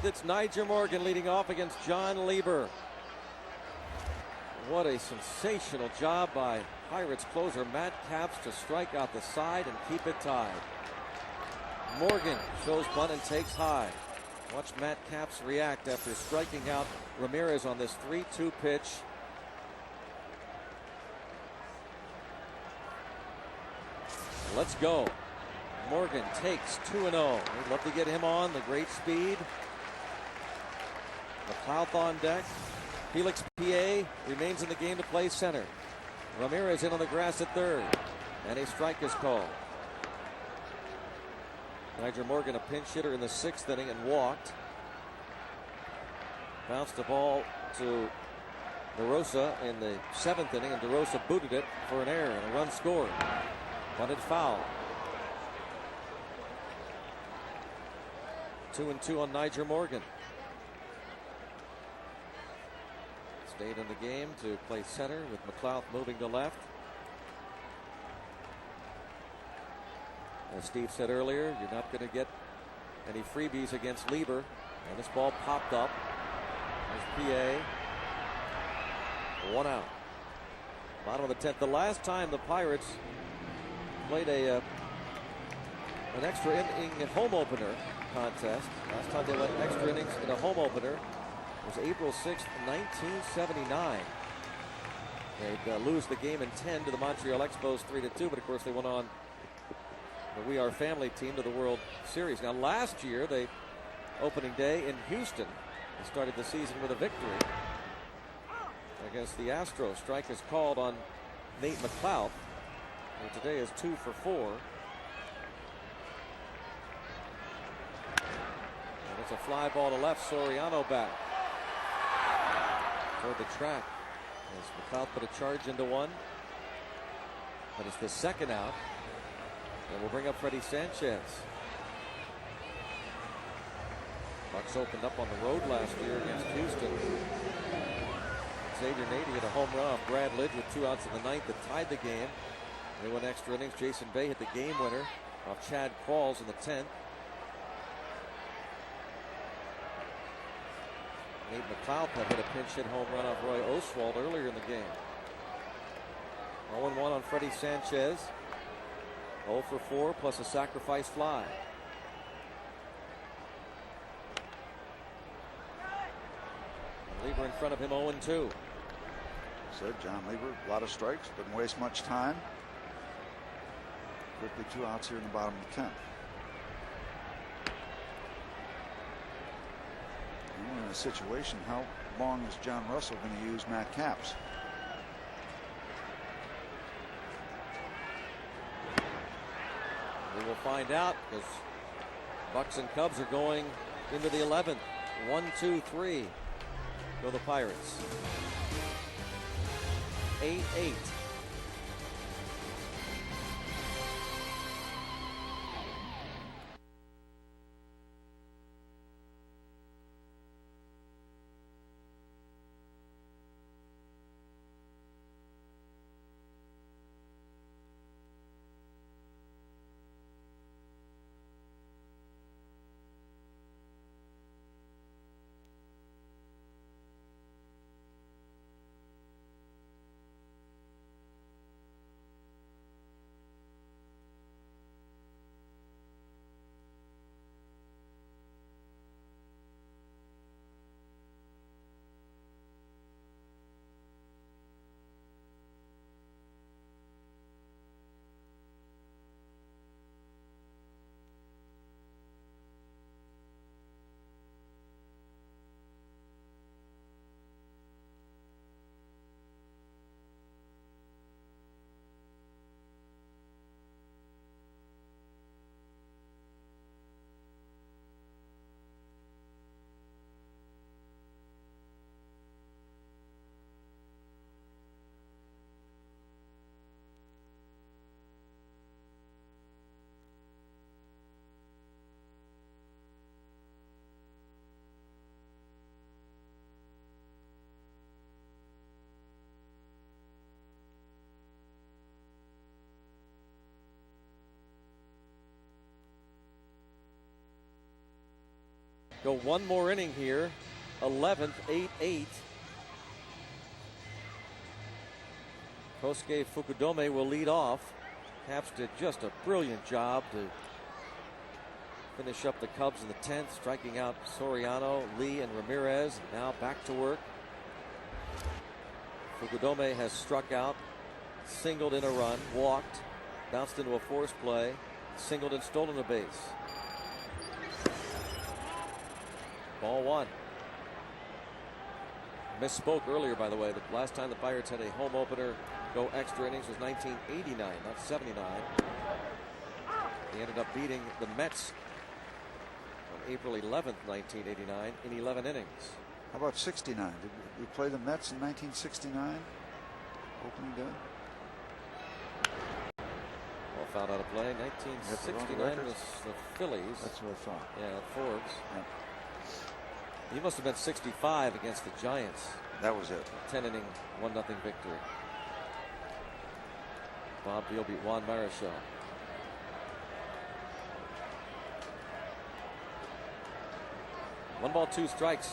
10th, it's Nyjer Morgan leading off against John Lieber. What a sensational job by Pirates closer Matt Capps to strike out the side and keep it tied. Morgan shows bunt and takes high. Watch Matt Capps react after striking out Ramirez on this 3-2 pitch. Let's go. Morgan takes 2-0. We'd love to get him on. The great speed. McLeod on deck. Felix P.A. remains in the game to play center. Ramirez in on the grass at third. And a strike is called. Nyjer Morgan, a pinch hitter in the 6th inning, and walked. Bounced the ball to DeRosa in the 7th inning, and DeRosa booted it for an error and a run scored. Bunted foul. 2-2 on Nyjer Morgan. Stayed in the game to play center with McLeod moving to left. As Steve said earlier, you're not going to get any freebies against Lieber. And this ball popped up. There's PA. 1 out. Bottom of the 10th. The last time the Pirates played an extra inning home opener contest. Last time they went extra innings in a home opener was April 6th, 1979. They'd lose the game in 10 to the Montreal Expos 3-2, but of course they went on the We Are Family team to the World Series. Now last year, opening day in Houston, they started the season with a victory against the Astros. Strike is called on Nate McLeod, who today is 2 for 4. And it's a fly ball to left. Soriano back toward the track as McLeod put a charge into one. But it's the second out. And we'll bring up Freddie Sanchez. Bucks opened up on the road last year against Houston. Xavier Nady hit a home run off Brad Lidge with 2 outs in the 9th that tied the game. They went extra innings. Jason Bay hit the game winner off Chad Qualls in the 10th. Nate McLeod had hit a pinch hit home run off Roy Oswald earlier in the game. 0-1 on Freddie Sanchez. 0 for 4 plus a sacrifice fly. And Lieber in front of him 0-2. Said John Lieber, a lot of strikes, didn't waste much time. Quickly 2 outs here in the bottom of the 10th. And we're in a situation, how long is John Russell going to use Matt Capps? We will find out because Bucks and Cubs are going into the 11th. 1-2-3 go the Pirates. 8-8. Go one more inning here. 11th, 8-8. Kosuke Fukudome will lead off. Caps did just a brilliant job to finish up the Cubs in the 10th, striking out Soriano, Lee, and Ramirez. Now back to work. Fukudome has struck out, singled in a run, walked, bounced into a force play, singled and stolen a base. Ball one. Misspoke earlier, by the way. The last time the Pirates had a home opener go extra innings was 1989, not 79. He ended up beating the Mets on April 11th, 1989, in 11 innings. How about 69? Did we play the Mets in 1969? Opening day? Well, fouled out of play. 1969 was the Phillies. That's what I thought. Yeah, Forbes. Yeah. He must have been 65 against the Giants. That was it. 10-inning, 1-0 victory. Bob Beal beat Juan Marichal. One ball, two strikes.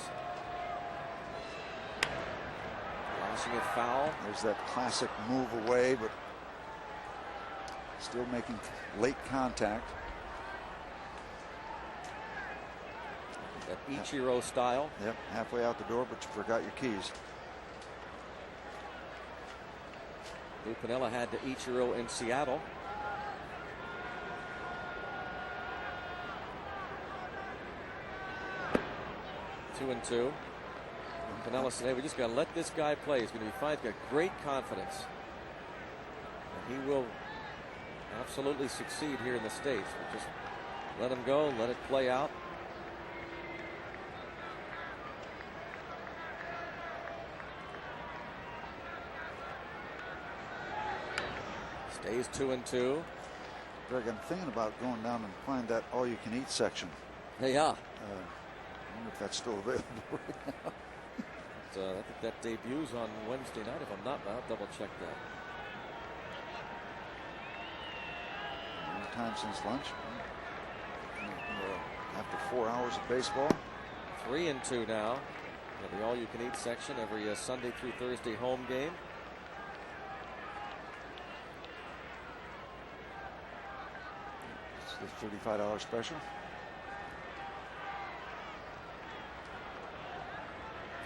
Lashing it foul. There's that classic move away, but still making late contact. That Ichiro style. Yep, halfway out the door, but you forgot your keys. Lou Piniella had to Ichiro in Seattle. Two and two. Piniella said, hey, we just got to let this guy play. He's going to be fine. He's got great confidence. And he will absolutely succeed here in the States. We'll just let him go, let it play out. Stays 2 and 2. Greg, I'm thinking about going down and find that all-you-can-eat section. Yeah. I wonder if that's still available right now. I think that debuts on Wednesday night. If I'm not, I'll double check that. Any time since lunch. After 4 hours of baseball. 3 and 2 now. The all-you-can-eat section every Sunday through Thursday home game. It's the $35 special.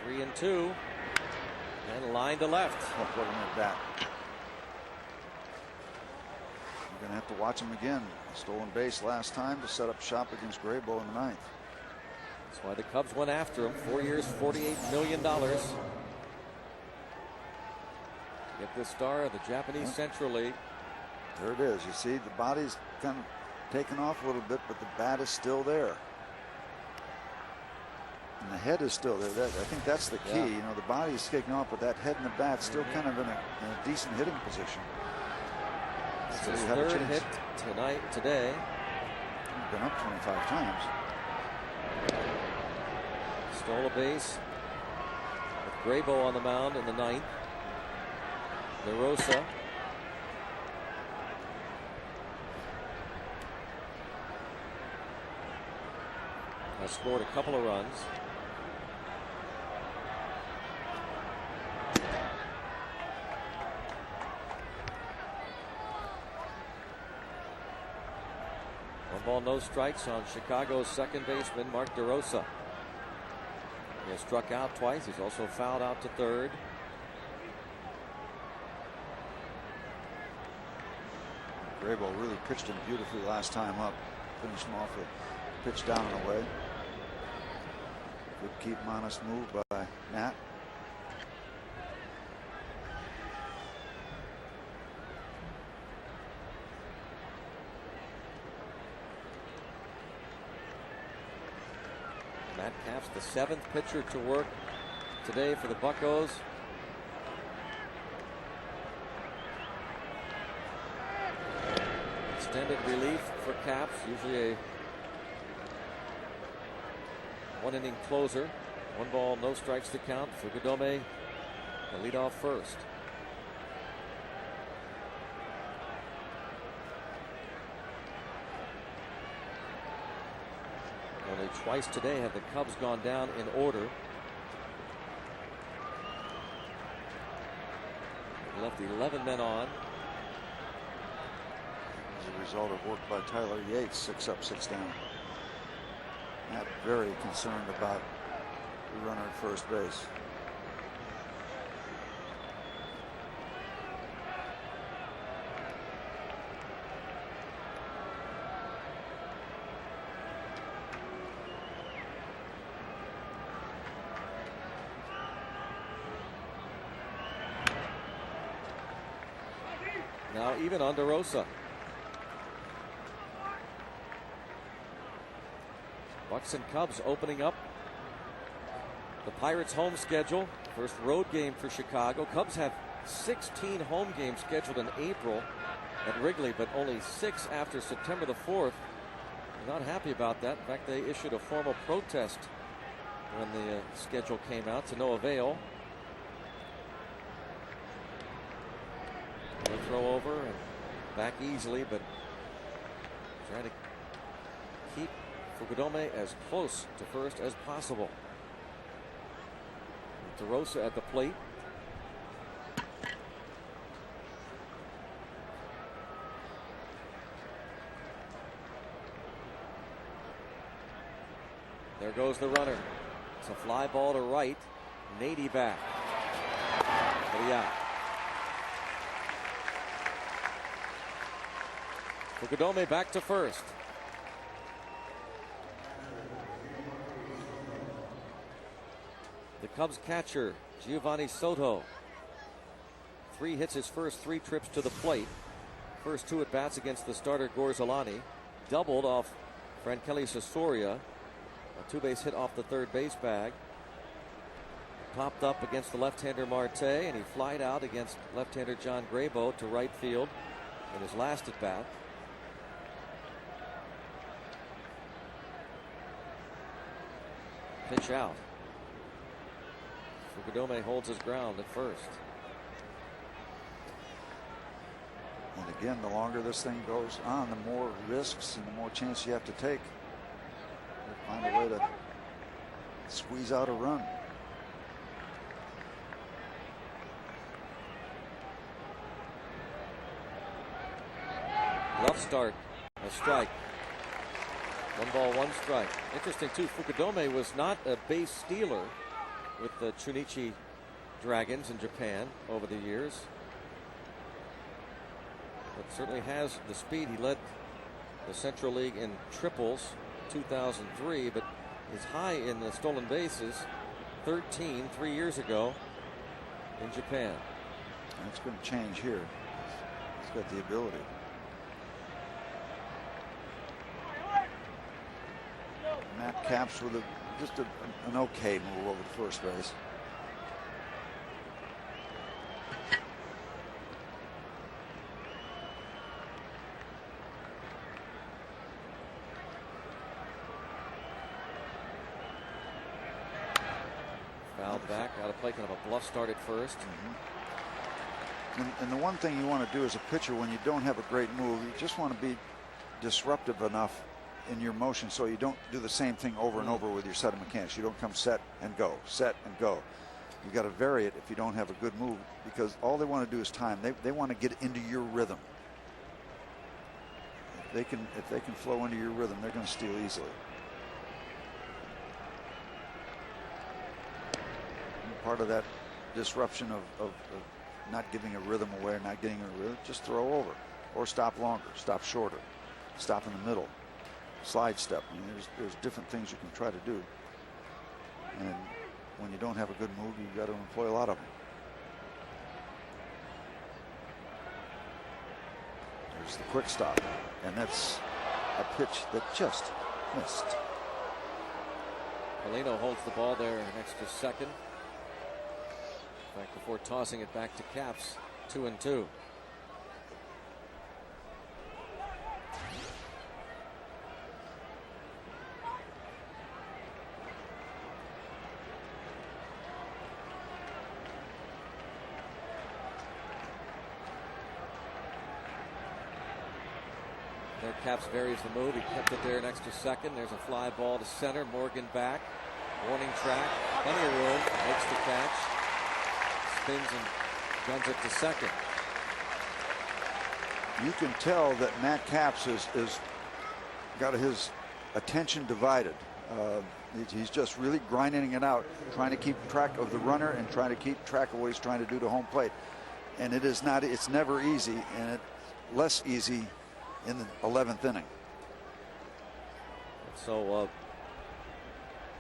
3 and 2. And line to left. Oh, what an at bat. You're going to have to watch him again. Stolen base last time to set up shop against Graybo in the 9th. That's why the Cubs went after him. 4 years, $48 million. Get this star of the Japanese Central League. There it is. You see the body's kind of taken off a little bit, but the bat is still there. And the head is still there. I think that's the key. Yeah. You know, the body is taken off, but that head and the bat still kind of in a decent hitting position. It's his third hit today. He's been up 25 times. Stole a base with Graybo on the mound in the 9th. DeRosa. Has scored a couple of runs. One ball, no strikes on Chicago's second baseman, Mark DeRosa. He has struck out twice. He's also fouled out to third. Graybo really pitched him beautifully last time up. Finished him off with a pitch down and away. Good keep him honest move by Nat. Matt Capps, the 7th pitcher to work today for the Buccos. Extended relief for Capps, usually a 1-inning closer. 1 ball, no strikes to count. Fukudome, the leadoff first. Only twice today have the Cubs gone down in order. Left 11 men on. As a result of work by Tyler Yates, 6 up, 6 down. Not very concerned about the runner at first base. Now even on DeRosa. Bucks and Cubs opening up the Pirates' home schedule. First road game for Chicago. Cubs have 16 home games scheduled in April at Wrigley, but only 6 after September the 4th. They're not happy about that. In fact, they issued a formal protest when the schedule came out, to no avail. They throw over and back easily, but trying to keep Fukudome as close to first as possible. DeRosa at the plate. There goes the runner. It's a fly ball to right. Nady back for the out. Fukudome back to first. The Cubs catcher, Giovanni Soto. 3 hits his first 3 trips to the plate. First 2 at bats against the starter Gorzolani. Doubled off Frankeli Sosoria. A 2-base hit off the third base bag. Popped up against the left-hander Marte, and he flied out against left-hander John Graybo to right field in his last at bat. Pitch out. Fukudome holds his ground at first. And again, the longer this thing goes on, the more risks and the more chance you have to take. You find a way to squeeze out a run. Rough start. A strike. 1 ball, 1 strike. Interesting too, Fukudome was not a base stealer with the Chunichi Dragons in Japan over the years, but certainly has the speed. He led the Central League in triples 2003, but is high in the stolen bases, 13 3 years ago in Japan. And it's going to change here. He's got the ability. Matt Capps with just an okay move over to first base. Fouled back out of play, kind of a bluff start at first. And the one thing you want to do as a pitcher when you don't have a great move, you just want to be disruptive enough in your motion so you don't do the same thing over and over with your set of mechanics. You don't come set and go, set and go. You got to vary it if you don't have a good move, because all they want to do is time. They want to get into your rhythm. If they can flow into your rhythm, they're going to steal easily. And part of that disruption of not giving a rhythm away, not getting a rhythm, just throw over or stop longer, stop shorter, stop in the middle. Slide step. I mean, there's different things you can try to do, and when you don't have a good move, you've got to employ a lot of them. There's the quick stop, and that's a pitch that just missed. Polino holds the ball there next to second. Back before tossing it back to Capps. 2-2. There Caps varies the move. He kept it there next to second. There's a fly ball to center. Morgan back. Warning track. Plenty of room. Makes the catch. Spins and guns it to second. You can tell that Matt Capps is got his attention divided. He's just really grinding it out, trying to keep track of the runner and trying to keep track of what he's trying to do to home plate. And it is not, it's never easy, and it's less easy in the 11th inning. So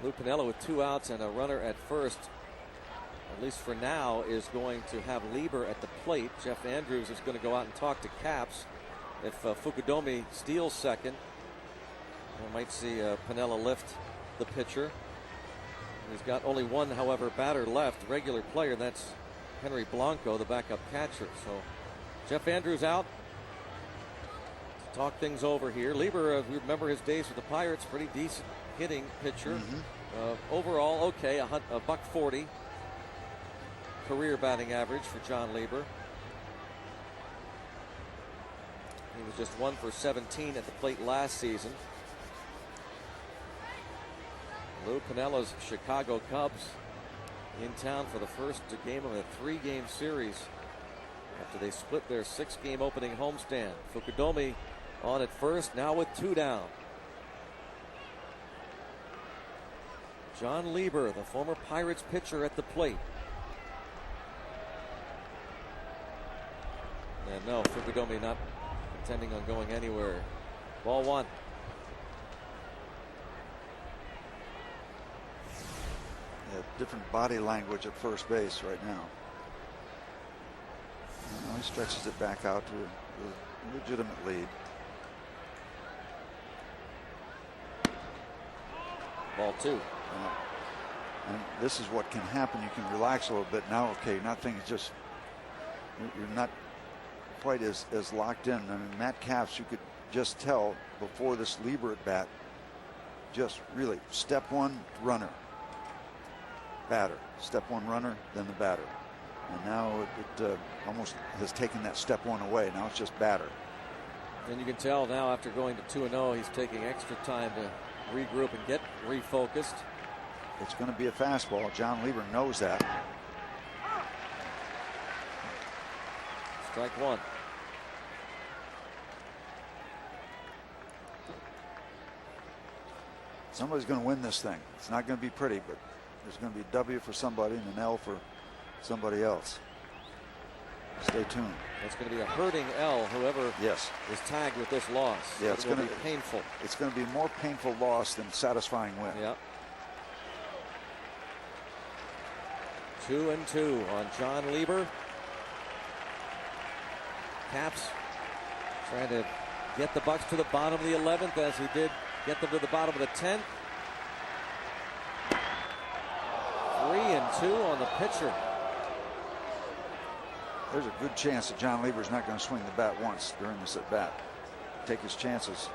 Lou Piniella with 2 outs and a runner at first, at least for now, is going to have Lieber at the plate. Jeff Andrews is going to go out and talk to Capps. If Fukudome steals second, we might see Piniella lift the pitcher. He's got only one, however, batter left, regular player. That's Henry Blanco, the backup catcher. So Jeff Andrews out to talk things over here. Lieber, we remember his days with the Pirates, pretty decent hitting pitcher. Overall, okay, a $140 career batting average for John Lieber. He was just 1 for 17 at the plate last season. Lou Piniella's Chicago Cubs in town for the first game of a 3-game series after they split their 6-game opening homestand. Fukudome on at first, now with 2 down. John Lieber, the former Pirates pitcher, at the plate. And no, Fukudome not intending on going anywhere. Ball 1. Different body language at first base right now. He stretches it back out to a legitimate lead. Ball 2. And this is what can happen. You can relax a little bit now. Okay, nothing is just, you're not quite as locked in. I mean, Matt Capps, you could just tell before this Lieber at bat, just really step 1 runner, batter, step 1 runner, then the batter. And now it almost has taken that step 1 away. Now it's just batter. And you can tell now, after going to 2-0, he's taking extra time to regroup and get refocused. It's going to be a fastball. John Lieber knows that. Strike 1. Somebody's going to win this thing. It's not going to be pretty, but there's going to be a W for somebody and an L for somebody else. Stay tuned. It's going to be a hurting L, whoever is tagged with this loss. Yeah, it's going to be painful. It's going to be a more painful loss than satisfying win. Yep. 2-2 on John Lieber. Capps trying to get the Bucks to the bottom of the 11th, as he did get them to the bottom of the 10th. 3-2 on the pitcher. There's a good chance that John Lieber's not going to swing the bat once during this at bat. Take his chances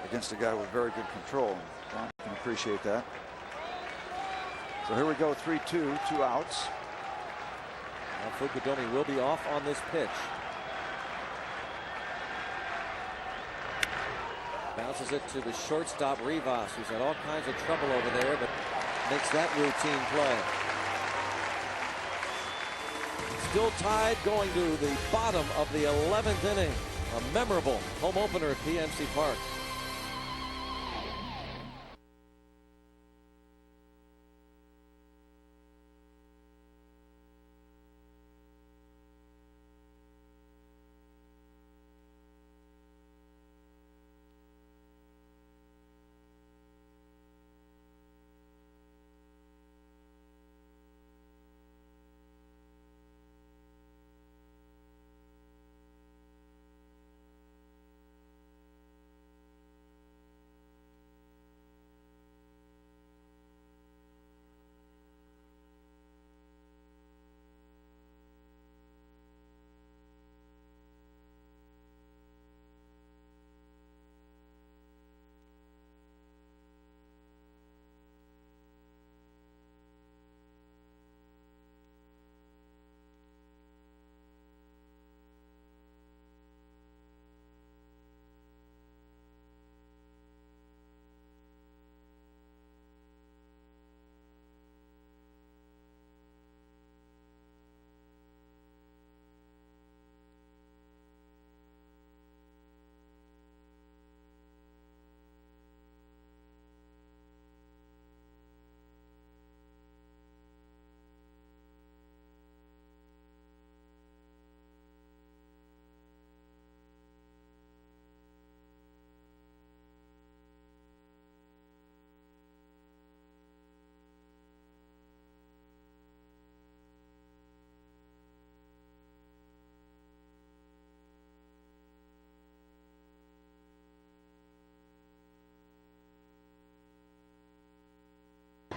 against a guy with very good control. John can appreciate that. So here we go, 3-2, 2 outs. Now Fukudome will be off on this pitch. Bounces it to the shortstop Rivas, who's had all kinds of trouble over there, but makes that routine play. Still tied, going to the bottom of the 11th inning. A memorable home opener at PNC Park.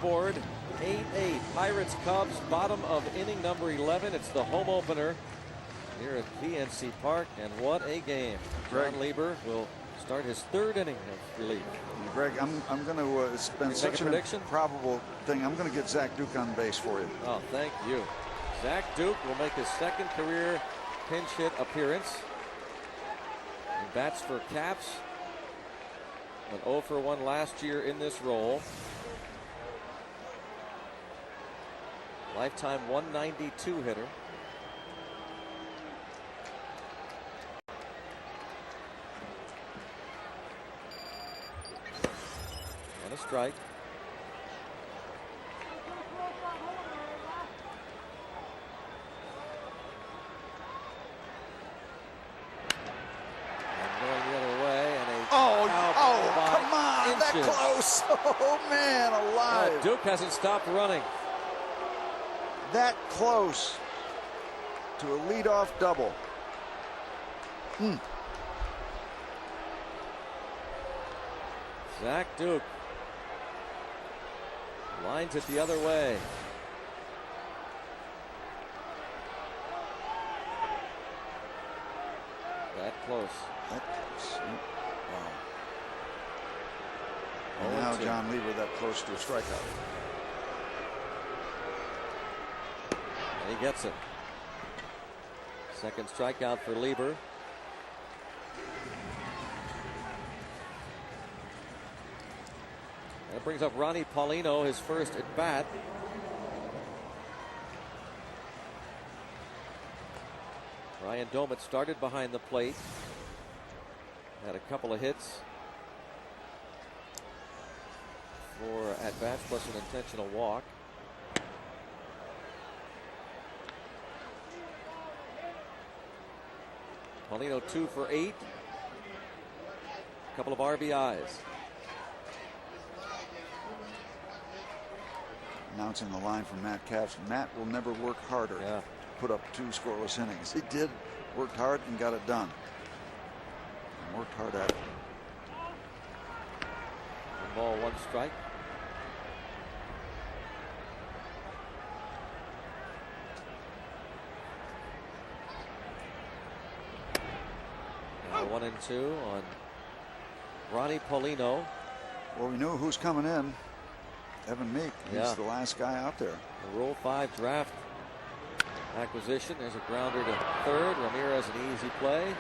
scoreboard. 8-8. Pirates Cubs, bottom of inning number 11. It's the home opener here at PNC Park, and what a game. John Lieber will start his third inning of relief. Greg, I'm going to spend such an improbable thing. I'm going to get Zach Duke on base for you. Oh, thank you. Zach Duke will make his second career pinch hit appearance. He bats for Caps. An 0 for 1 last year in this role. Lifetime 192 hitter. And a strike. Come on, that close. Oh, man, alive. Duke hasn't stopped running. That close to a leadoff double. Zach Duke lines it the other way. That close. That close. Wow. And now John Lieber that close to a strikeout. And he gets it. Second strikeout for Lieber. That brings up Ronnie Paulino, his first at bat. Ryan Domet started behind the plate. Had a couple of hits. 4 at-bats plus an intentional walk. Paulino 2 for 8. A couple of RBIs. Announcing the line from Matt Capps. Matt will never work harder to put up 2 scoreless innings. He did, worked hard and got it done. And worked hard at it. 1 ball, 1 strike. Now 1 and 2 on Ronnie Paulino. Well, we know who's coming in. Evan Meek. He's the last guy out there. The Rule 5 draft acquisition. There's a grounder to third. Ramirez an easy play.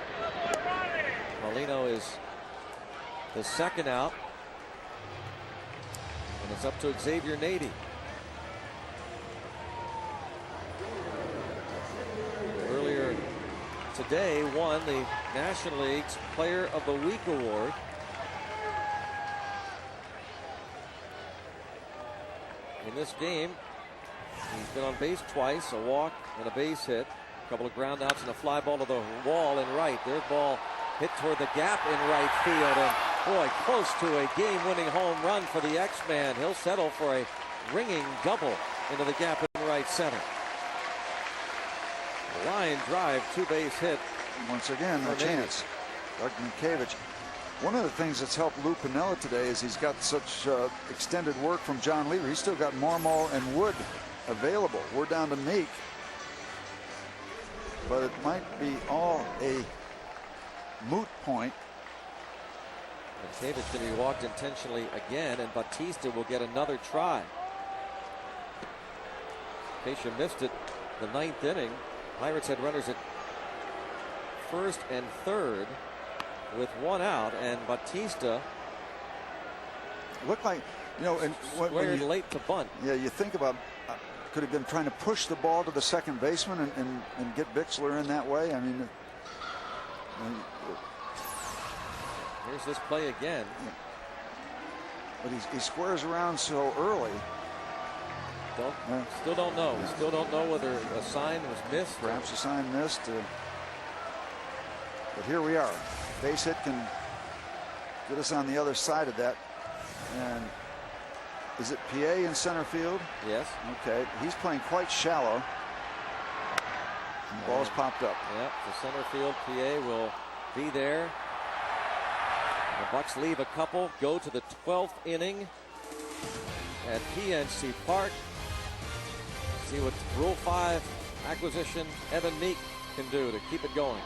Paulino is the second out. And it's up to Xavier Nady. Earlier today won the National League's Player of the Week award. In this game, he's been on base twice, a walk and a base hit, a couple of ground outs and a fly ball to the wall in right. Their ball hit toward the gap in right field, and boy, close to a game-winning home run for the X-Man. He'll settle for a ringing double into the gap in right center. A line drive, 2-base hit. Once again, a chance. Doug Minkiewicz. One of the things that's helped Lou Piniella today is he's got such extended work from John Lieber. He's still got Marmol and Wood available. We're down to Meek. But it might be all a moot point. Minkiewicz going to be walked intentionally again, and Batista will get another try. In case you missed it, the 9th inning, Pirates had runners at first and third with 1 out, and Batista looked like, you know, and when you late to bunt. Yeah, you think about could have been trying to push the ball to the second baseman and get Bixler in that way. I mean, here's this play again. But he squares around so early. Still don't know. We still don't know whether a sign was missed. Perhaps a sign missed. But here we are. Base hit can get us on the other side of that. And is it PA in center field? Yes. Okay. He's playing quite shallow. And the ball's popped up. Yep. The center field PA will be there. The Bucks leave a couple, go to the 12th inning. at PNC Park. See what Rule 5 acquisition Evan Meek can do to keep it going.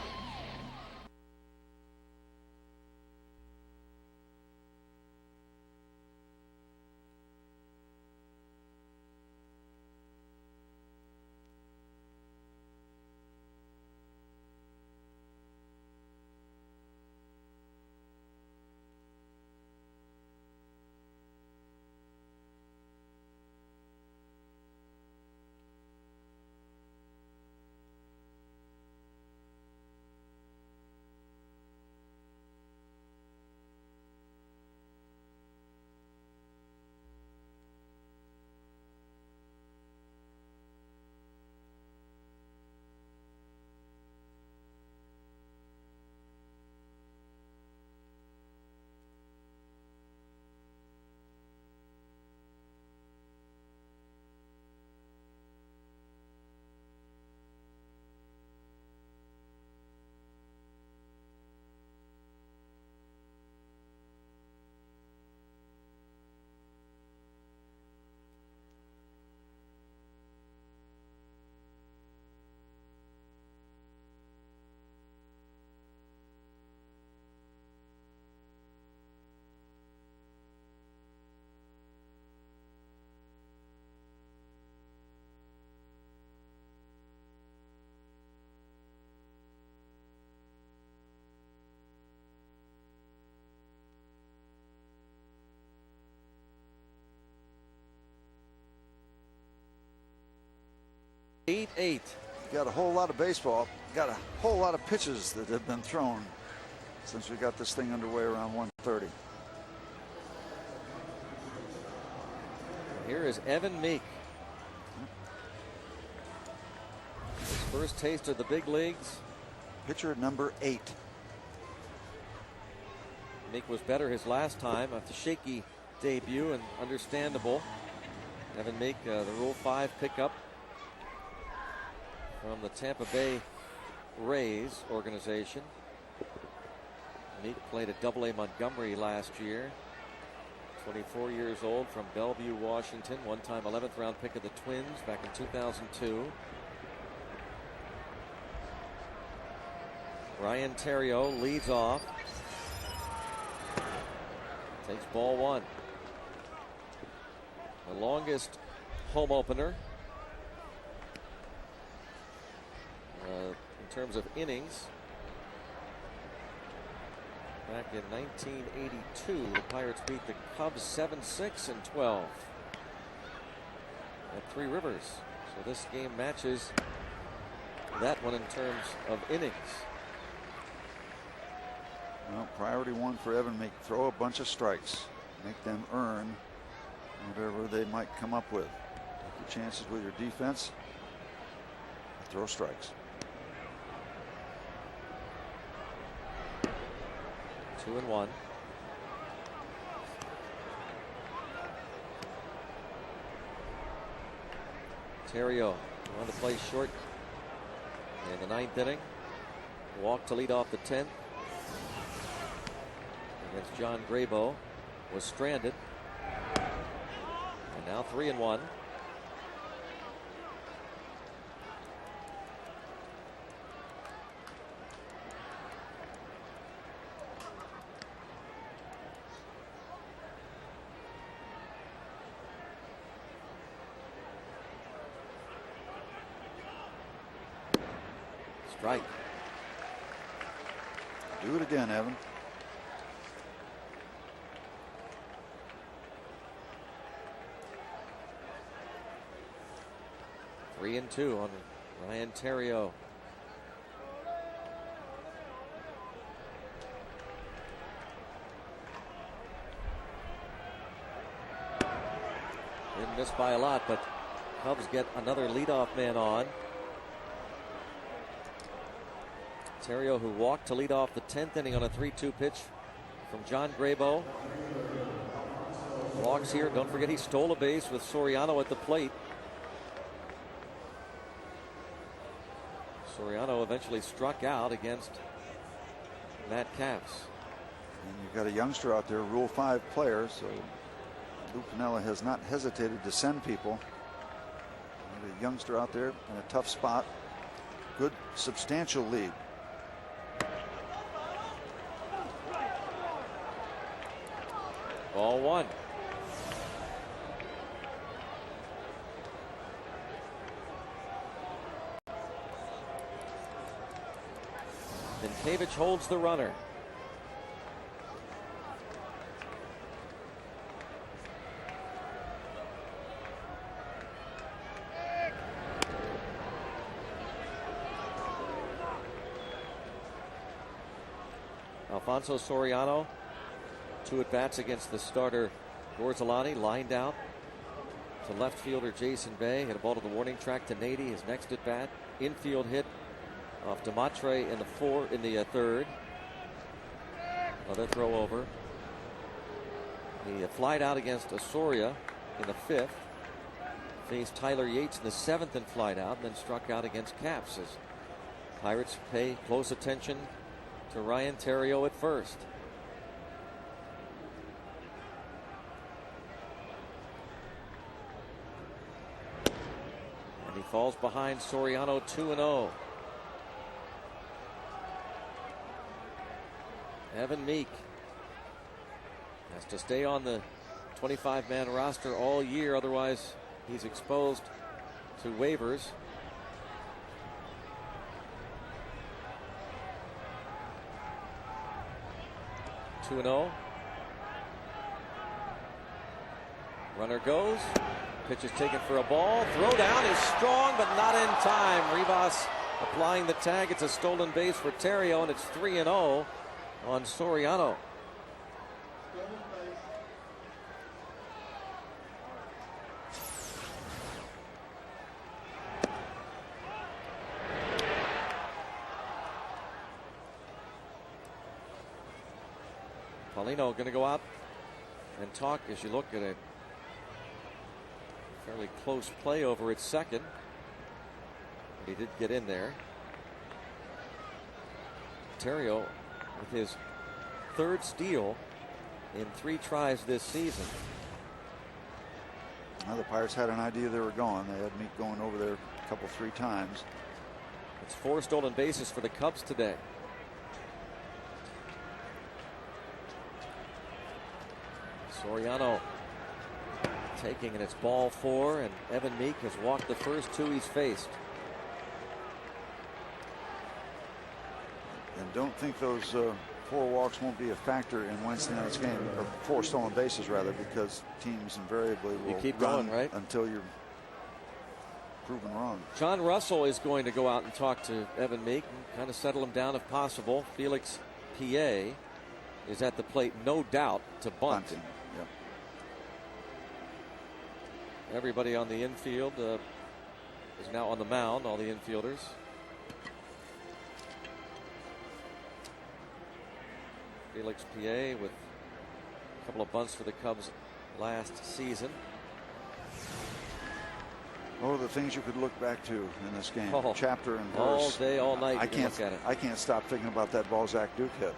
Eight. Got a whole lot of baseball. Got a whole lot of pitches that have been thrown since we got this thing underway around 1:30. Here is Evan Meek. His first taste of the big leagues. Pitcher number 8. Meek was better his last time after shaky debut, and understandable. Evan Meek, the Rule 5 pickup from the Tampa Bay Rays organization. Meek played at AA Montgomery last year. 24 years old, from Bellevue, Washington. One-time 11th round pick of the Twins back in 2002. Ryan Theriot leads off. Takes ball 1. The longest home opener in terms of innings. Back in 1982, the Pirates beat the Cubs 7-6 and 12 at Three Rivers. So this game matches that one in terms of innings. Well, priority 1 for Evan Meek. Throw a bunch of strikes. Make them earn whatever they might come up with. Take your chances with your defense. Throw strikes. 2-1. Theriot on to play short in the 9th inning. Walk to lead off the 10th against John Graybo. Was stranded. And now 3-1. Strike. Do it again, Evan. Three and 2 on Ryan Theriot. Didn't miss by a lot, but Cubs get another leadoff man on. Theriot, who walked to lead off the 10th inning on a 3-2 pitch from John Graybo. Walks here. Don't forget he stole a base with Soriano at the plate. Soriano eventually struck out against Matt Capps. And you've got a youngster out there, Rule 5 player, so Lou Piniella has not hesitated to send people. A youngster out there in a tough spot. Good substantial lead. Ball one. Minkevich holds the runner. Alfonso Soriano, 2 at-bats against the starter Gorzolani, lined out to left fielder Jason Bay. Hit a ball to the warning track to Nady, his next at-bat. Infield hit off Dematre in the third. Another throw over. He flied out against Osoria in the 5th. Faced Tyler Yates in the 7th and flied out, and then struck out against Caps as Pirates pay close attention to Ryan Theriot at first. And he falls behind Soriano 2-0. Evan Meek has to stay on the 25-man roster all year, otherwise he's exposed to waivers. Runner goes. Pitch is taken for a ball. Throw down is strong, but not in time. Rivas applying the tag. It's a stolen base for Theriot, and it's 3-0 on Soriano. Paulino going to go out and talk as you look at a fairly close play over at second. But he did get in there. Theriot with his 3rd steal in 3 tries this season. Well, the Pirates had an idea they were going. They had Meek going over there a couple, 3 times. It's 4 stolen bases for the Cubs today. Soriano taking, and it's ball 4, and Evan Meek has walked the first 2 he's faced. And don't think those 4 walks won't be a factor in Wednesday night's game, or 4 stolen bases rather, because teams invariably will keep run going, right? Until you're proven wrong. John Russell is going to go out and talk to Evan Meek and kind of settle him down if possible. Felix P.A. is at the plate, no doubt, to bunt. Bunting. Yep. Everybody on the infield is now on the mound, all the infielders. Felix P.A. with a couple of bunts for the Cubs last season. Oh, the things you could look back to in this game. Oh, chapter and verse. All day, all night. I can't stop thinking about that ball Zach Duke hit.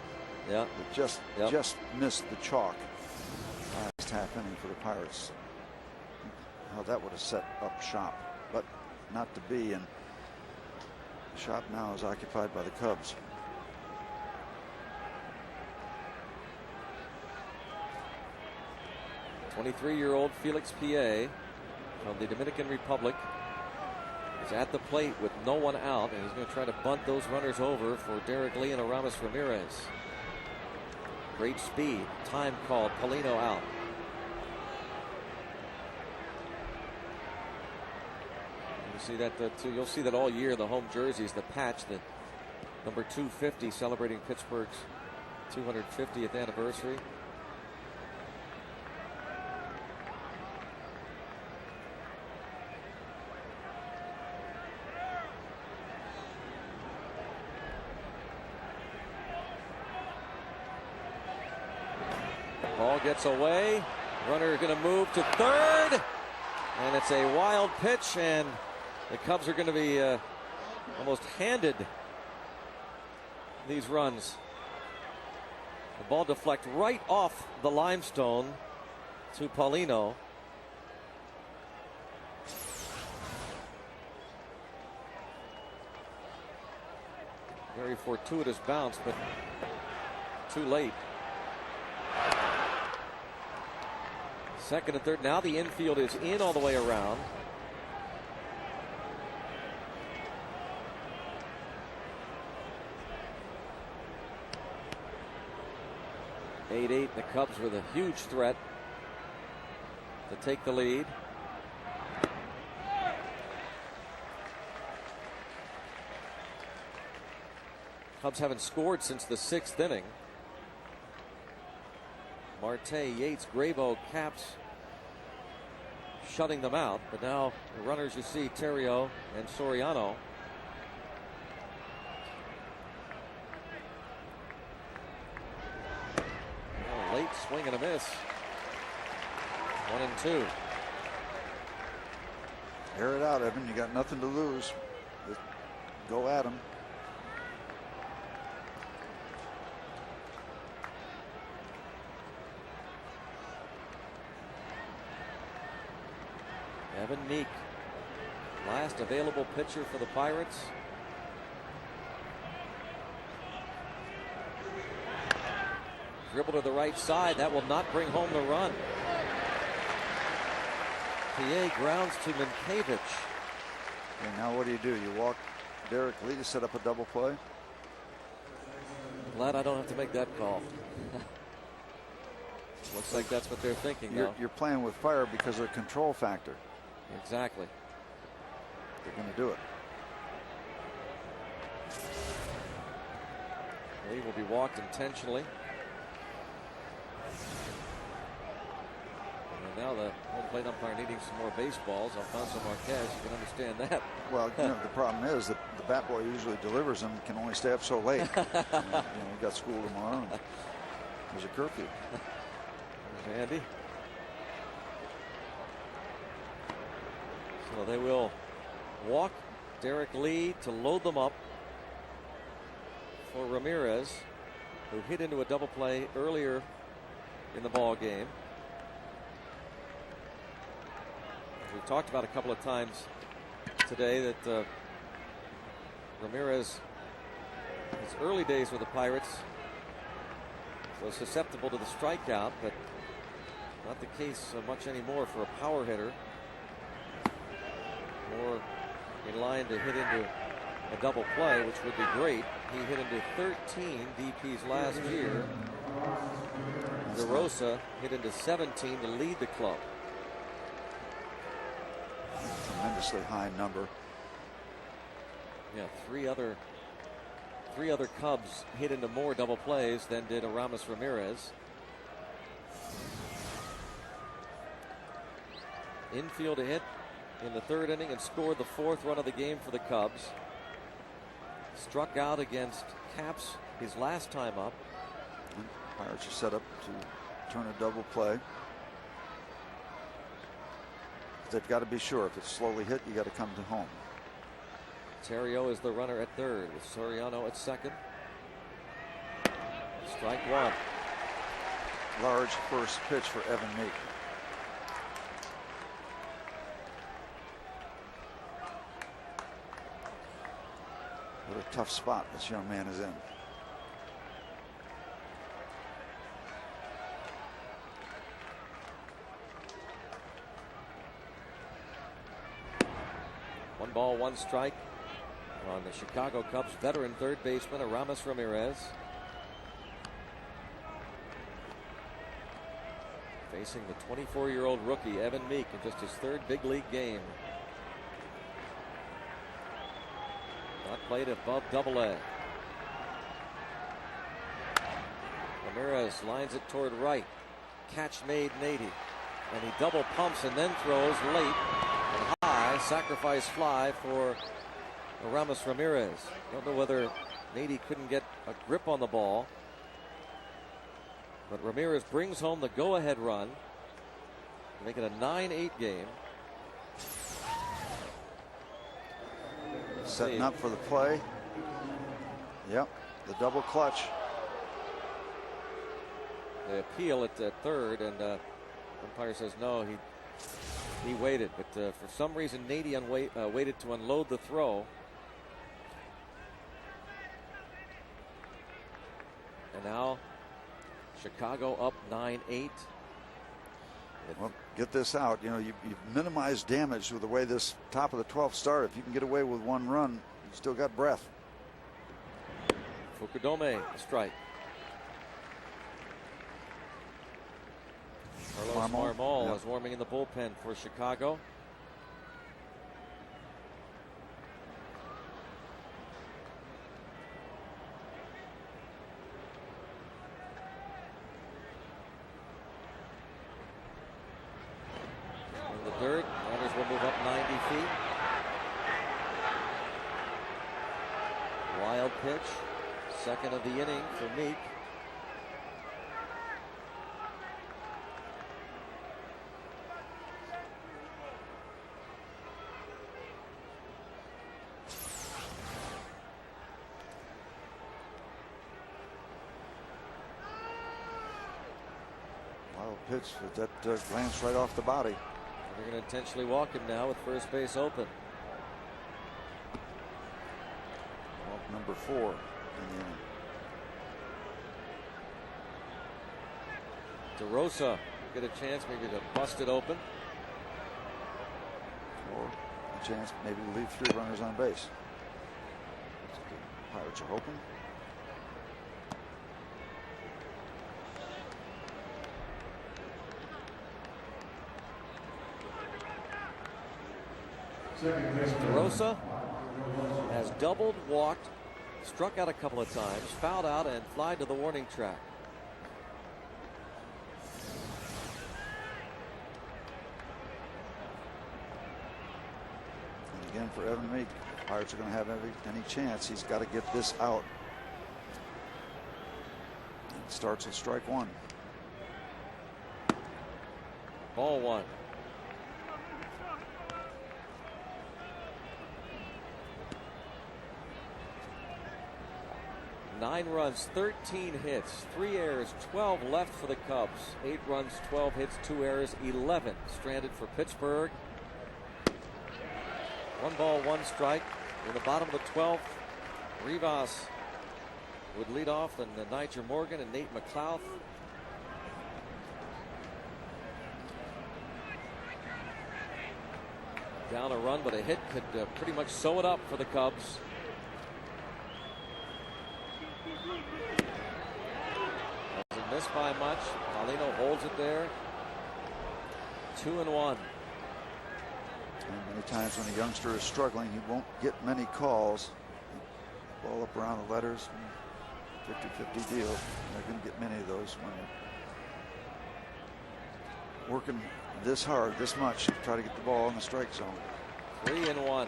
Yeah. It just missed the chalk. Last half inning for the Pirates. How that would have set up shop, but not to be. And the shop now is occupied by the Cubs. '23-year-old Felix P.A. from the Dominican Republic is at the plate with no one out, and he's going to try to bunt those runners over for Derek Lee and Aramis Ramirez. Great speed. Time called. Paulino out. You see that too. You'll see that all year. The home jerseys, the patch, the number 250, celebrating Pittsburgh's 250th anniversary. Ball gets away. Runner going to move to third. And it's a wild pitch, and the Cubs are going to be almost handed these runs. The ball deflects right off the limestone to Paulino. Very fortuitous bounce, but too late. Second and third. Now the infield is in all the way around. The Cubs with a huge threat to take the lead. Cubs haven't scored since the 6th inning. Marte, Yates, Grabo, Caps shutting them out. But now the runners, you see Terrio and Soriano. Oh, late swing and a miss. 1-2. Air it out, Evan. You got nothing to lose. Just go at him. Evan Meek, last available pitcher for the Pirates. Dribble to the right side. That will not bring home the run. PA grounds to Minkiewicz. Okay, now what do? You walk Derek Lee to set up a double play? Glad I don't have to make that call. Looks like that's what they're thinking now. You're playing with fire because of the control factor. Exactly. They're going to do it. Lee will be walked intentionally. And now the home plate umpire needing some more baseballs. Alfonso Marquez, you can understand that. Well, the problem is that the bat boy usually delivers them, can only stay up so late. We got school tomorrow. And there's a curfew. There's Andy. So they will walk Derek Lee to load them up for Ramirez, who hit into a double play earlier in the ball game. We've talked about a couple of times today that Ramirez, his early days with the Pirates, was susceptible to the strikeout, but not the case much anymore for a power hitter. More in line to hit into a double play, which would be great. He hit into 13 DPs last year. DeRosa hit into 17 to lead the club. Tremendously high number. Yeah, three other Cubs hit into more double plays than did Aramis Ramirez. Infield a hit in the 3rd inning and scored the 4th run of the game for the Cubs. Struck out against Caps his last time up. And Pirates are set up to turn a double play. They've got to be sure if it's slowly hit, you got to come to home. Terrio is the runner at 3rd with Soriano at 2nd. Strike one. Large first pitch for Evan Meek. What a tough spot this young man is in. One ball, one strike on the Chicago Cubs veteran 3rd baseman Aramis Ramirez. Facing the 24-year-old rookie Evan Meek in just his 3rd big league game. Not played above Double-A. Ramirez lines it toward right. Catch made Nady. And he double pumps and then throws late and high. Sacrifice fly for Aramis Ramirez. Don't know whether Nady couldn't get a grip on the ball. But Ramirez brings home the go-ahead run to make it a 9-8 game. Setting up for the play. Yep, the double clutch. They appeal it at 3rd, and Umpire says no, he waited, but for some reason Nady waited to unload the throw. And now Chicago up 9-8. Well, get this out. You know, you've minimized damage with the way this top of the 12th started. If you can get away with one run, you still got breath. Fukudome, strike. Carlos Marmol is warming in the bullpen for Chicago. In the dirt, runners will move up 90 feet. Wild pitch, second of the inning for Meek. Pitch that glanced right off the body. They're going to intentionally walk him now with first base open. Walk number 4 in the inning. DeRosa get a chance maybe to bust it open. Or a chance maybe to leave 3 runners on base. Pirates are hoping. DeRosa has doubled, walked, struck out a couple of times, fouled out, and flied to the warning track. And again for Evan Meek, Pirates are going to have any chance. He's got to get this out. It starts with strike 1. Ball 1. Nine runs, 13 hits, 3 errors, 12 left for the Cubs. 8 runs, 12 hits, 2 errors, 11 stranded for Pittsburgh. 1 ball, 1 strike. In the bottom of the 12th, Rivas would lead off, and Niger Morgan and Nate McLouth. Down a run, but a hit could pretty much sew it up for the Cubs. Doesn't miss by much. Paulino holds it there. 2-1. And many times when a youngster is struggling, he won't get many calls. Ball up around the letters, 50-50 deal. They're going to get many of those when they're working this hard, this much, to try to get the ball in the strike zone. 3-1.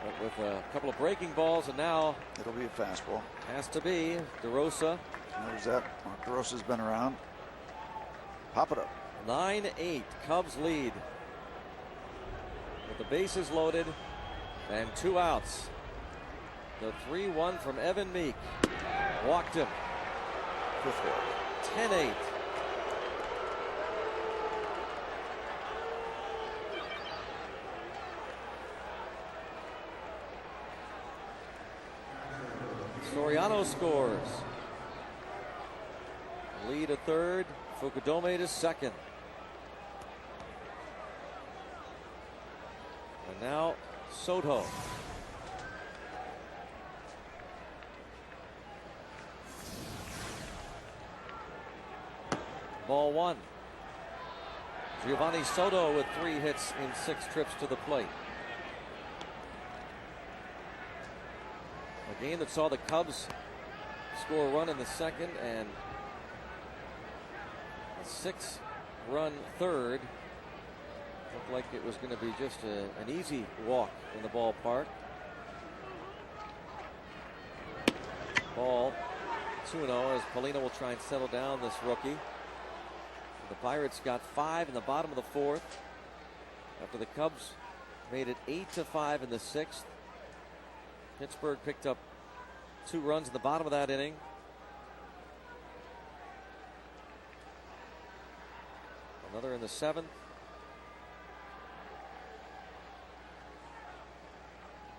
But with a couple of breaking balls, and now it'll be a fastball. Has to be. DeRosa. There's that. Mark DeRosa's been around. Pop it up. 9-8. Cubs lead. With the bases loaded and 2 outs. The 3-1 from Evan Meek. Walked him. 10-8. Soriano scores. Lead at third. Fukudome to second. And now Soto. Ball 1. Giovanni Soto with 3 hits in 6 trips to the plate. A game that saw the Cubs score a run in the second and a 6-run third. Looked like it was going to be just an easy walk in the ballpark. Ball 2-0 as Paulino will try and settle down this rookie. The Pirates got 5 in the bottom of the 4th after the Cubs made it 8-5 in the 6th. Pittsburgh picked up 2 runs in the bottom of that inning. Another in the 7th.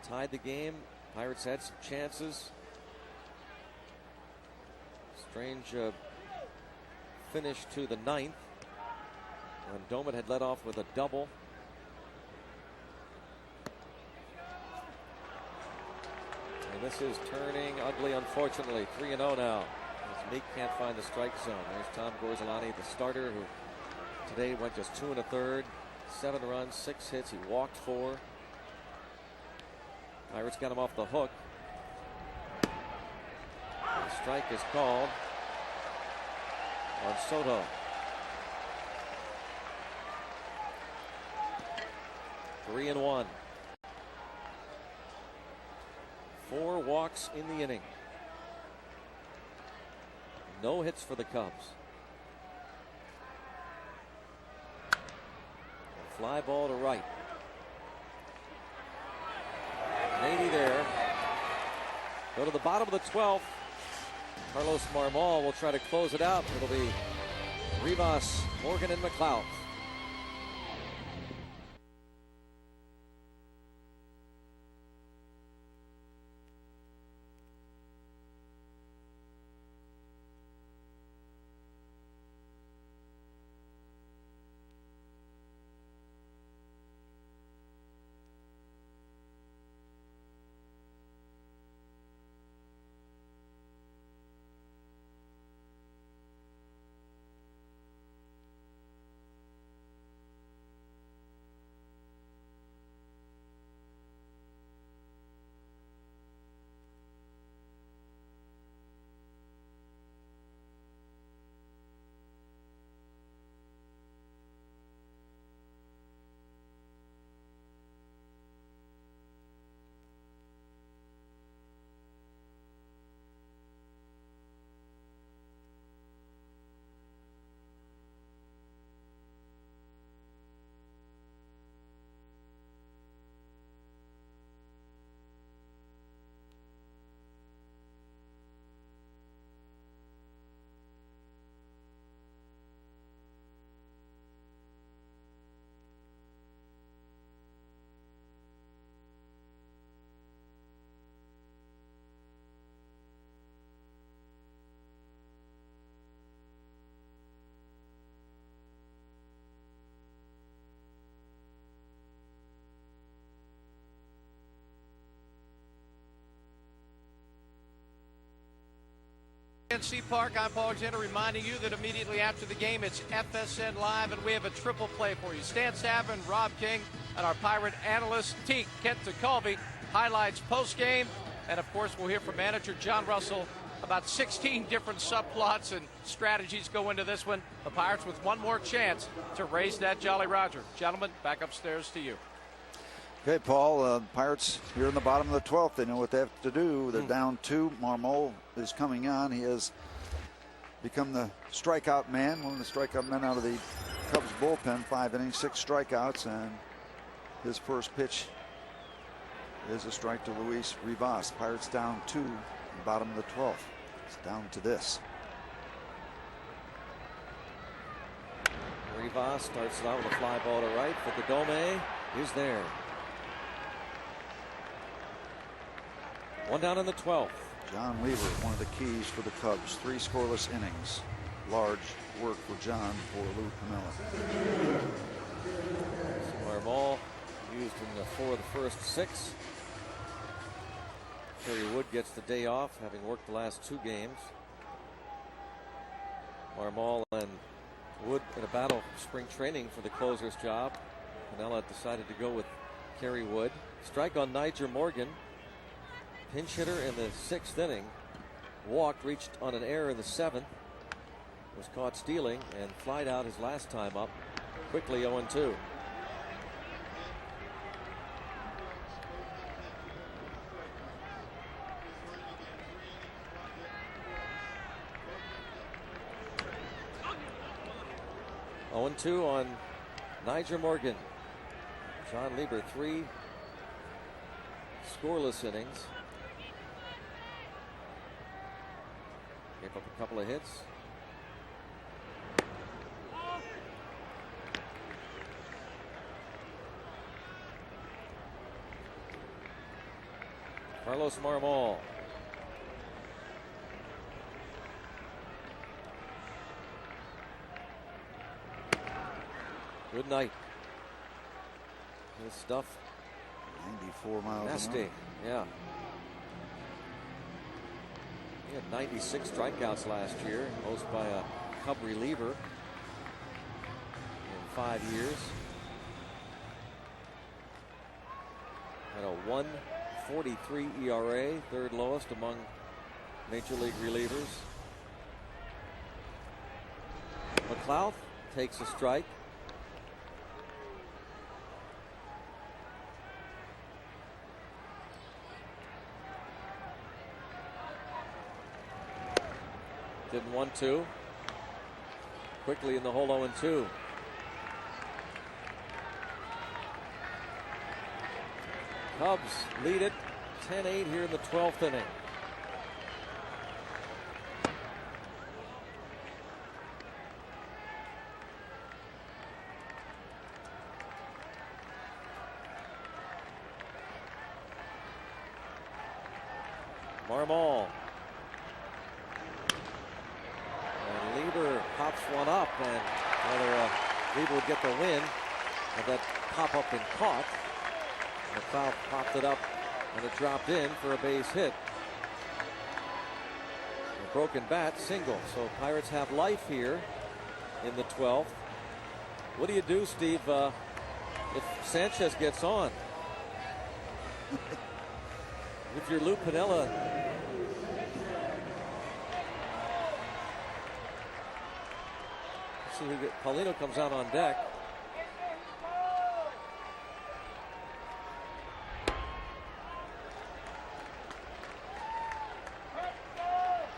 Tied the game. Pirates had some chances. Strange finish to the 9th. When Doman had led off with a double. And this is turning ugly, unfortunately. 3-0 now. As Meek can't find the strike zone. There's Tom Gorzolani, the starter, who today went just 2 1/3. 7 runs, 6 hits. He walked 4. Pirates got him off the hook. The strike is called on Soto. 3-1. 4 walks in the inning. No hits for the Cubs. A fly ball to right. 80 there. Go to the bottom of the 12th. Carlos Marmol will try to close it out. It'll be Rivas, Morgan, and McLeod. WGN Park, I'm Paul Jenner, reminding you that immediately after the game, it's FSN Live, and we have a triple play for you. Stan Savin, Rob King, and our Pirate analyst, Kent Colby, highlights post-game. And, of course, we'll hear from manager John Russell. About 16 different subplots and strategies go into this one. The Pirates with one more chance to raise that Jolly Roger. Gentlemen, back upstairs to you. Okay, Paul, Pirates here in the bottom of the 12th. They know what they have to do. They're down 2. Marmol is coming on. He has become the strikeout man, one of the strikeout men out of the Cubs bullpen. 5 innings, 6 strikeouts, and his first pitch is a strike to Luis Rivas. Pirates down 2, bottom of the 12th. It's down to this. Rivas starts it out with a fly ball to right. Ficadome is there. 1 down in the 12th. John Lieber, one of the keys for the Cubs. 3 scoreless innings. Large work for John for Lou Piniella. Marmol used in the 4 of the first 6. Kerry Wood gets the day off, having worked the last 2 games. Marmol and Wood in a battle spring training for the closer's job. Piniella decided to go with Kerry Wood. Strike on Niger Morgan. Pinch hitter in the 6th inning. Walked, reached on an error in the 7th. Was caught stealing and flied out his last time up. Quickly 0-2. On Niger Morgan. John Lieber, 3 scoreless innings. Gave up a couple of hits. Carlos Marmol. Good night. His stuff. 94 miles Nasty. an hour. Yeah. He had 96 strikeouts last year, most by a Cub reliever in 5 years. Had a 1.43 ERA, third lowest among Major League relievers. McLeod takes a strike. Didn't want to. Quickly in the hole 0-2. Cubs lead it 10-8 here in the 12th inning. Marmol. And Lieber pops one up, and whether Lieber would get the win, but that pop up been caught. McLeod popped it up, and it dropped in for a base hit. A broken bat, single. So Pirates have life here in the 12th. What do you do, Steve, if Sanchez gets on? If you're Lou Piniella, see, Paulino comes out on deck.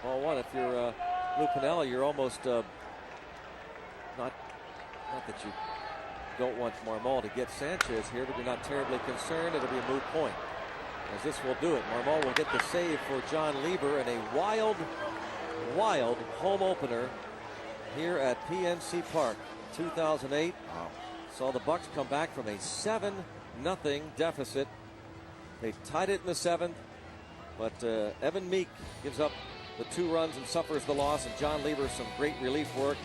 Well, what if you're Lou Piniella? You're almost not that you don't want Marmol to get Sanchez here, but you're not terribly concerned. It'll be a moot point, as this will do it. Marmol will get the save for John Lieber in a wild home opener here at PNC Park. 2008. Wow. Saw the Bucks come back from a 7-0 deficit. They tied it in the 7th, but Evan Meek gives up the 2 runs and suffers the loss, and John Lieber some great relief work.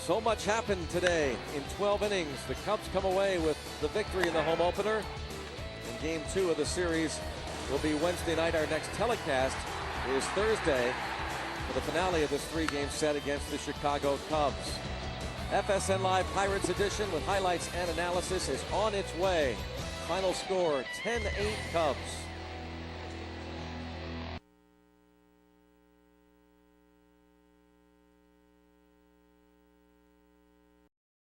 So much happened today in 12 innings. The Cubs come away with the victory in the home opener. And game 2 of the series will be Wednesday night. Our next telecast is Thursday for the finale of this 3-game set against the Chicago Cubs. FSN Live Pirates edition with highlights and analysis is on its way. Final score 10-8 Cubs.